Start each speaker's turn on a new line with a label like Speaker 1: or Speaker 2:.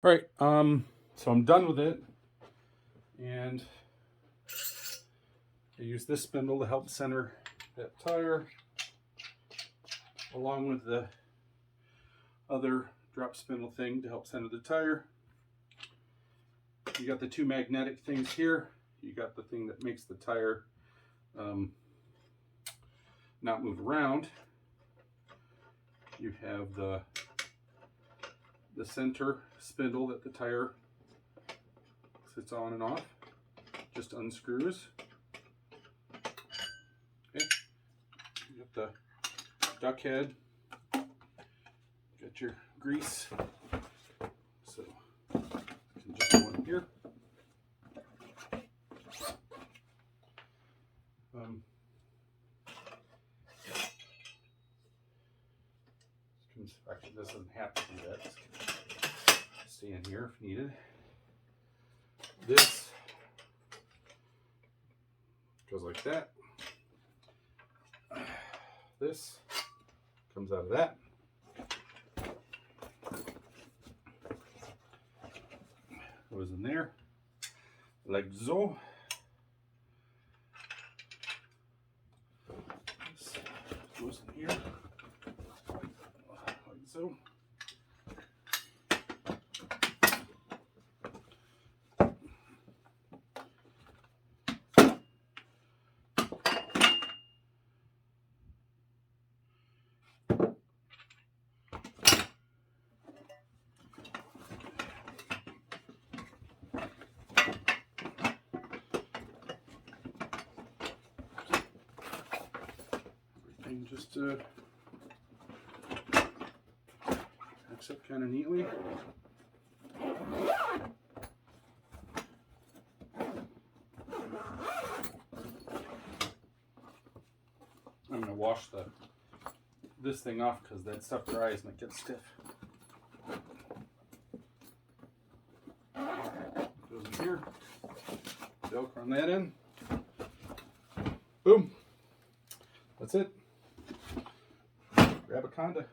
Speaker 1: All right, so I'm done with it, and I use this spindle to help center that tire, along with the other drop spindle thing to help center the tire. You got the two magnetic things here. You got the thing that makes the tire not move around. You have the center spindle that the tire sits on and off. Just unscrews. Okay. You got the duck head. Got your grease. So you can just go in here. Actually, this doesn't have to do that. This can stay in here if needed. This goes like that. This comes out of that. Goes in there, like so. This goes in here, like so. Everything just hooks up kind of neatly. I'm going to wash this thing off because that stuff dries and it gets stiff. Goes in here. Velcro on that end. Boom. That's it. Rabaconda.